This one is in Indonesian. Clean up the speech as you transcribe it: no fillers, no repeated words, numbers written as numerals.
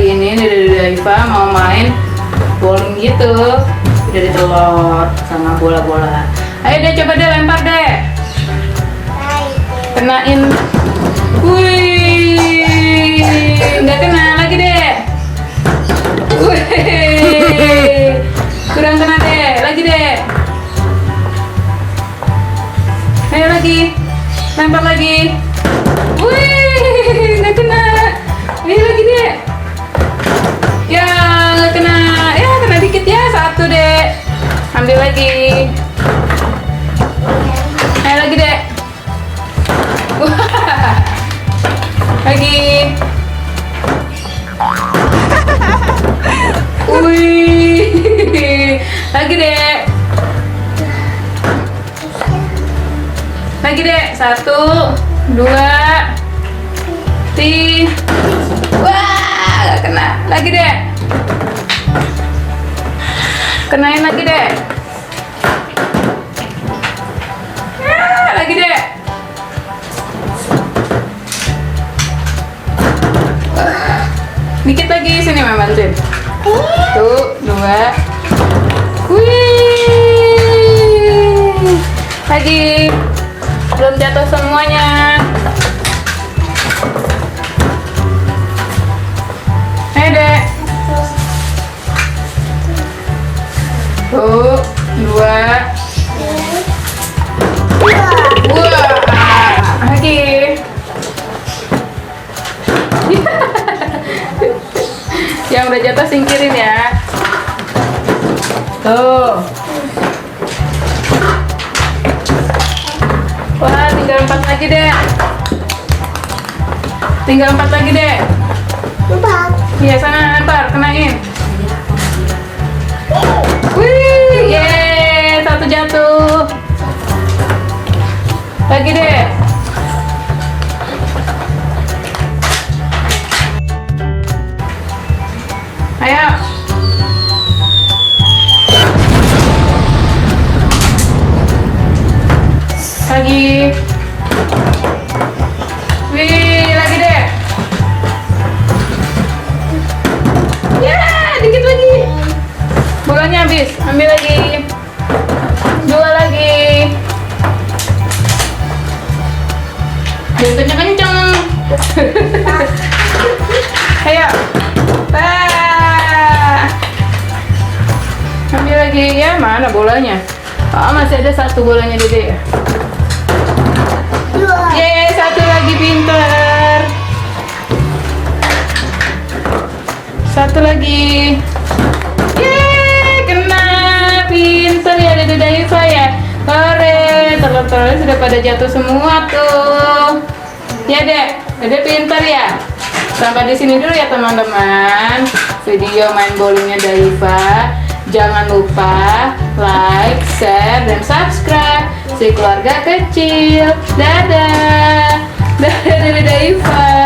ini Dede Daiva mau main bowling gitu. Dari telur sama bola-bola. Ayo deh, coba deh lempar deh. Kenain. Wih, nggak kena lagi deh. Wih, kurang kena deh. Lagi deh. Ayo lagi, lempar lagi. Wih, nggak kena. Ayo lagi deh. Ya, nggak kena. Ya, kena dikit ya. Satu deh. Ambil lagi. Ayo lagi deh. Wah. Lagi. Wih. Lagi deh. Lagi deh. 1, 2, 3. Wah, gak kena. Lagi deh. Kenain lagi deh. Lagi deh. Dikit lagi, sini Mama bantuin. 1, 2. Wih. Lagi. Belum jatuh semuanya. Ayo deh. 1, 2. Wah. Lagi. Yang udah jatuh singkirin ya. Tuh. Wah, tinggal 4 lagi deh. Tinggal 4 lagi deh. Iya, sana lempar, kenain. Wih, yeay, 1 jatuh. Lagi deh. Ayo. Lagi. Wih, lagi deh. Ya, dikit lagi. Bolanya habis. Ambil lagi. 2 lagi. Jantungnya kenceng. Ayo. Ambil lagi ya, mana bolanya? Oh, masih ada 1 bolanya Dede. Yeay, 1 lagi, pinter. 1 lagi. Yeay, kena. Pinter ya Dede Daiva ya. Keren, telur-telurnya sudah pada jatuh semua tuh. Ya Dek, Dede pinter ya. Sampai di sini dulu ya teman-teman. Video main bowlingnya Daiva. Jangan lupa like, share, dan subscribe si keluarga kecil. Dadah. Dadah Dede Daiva.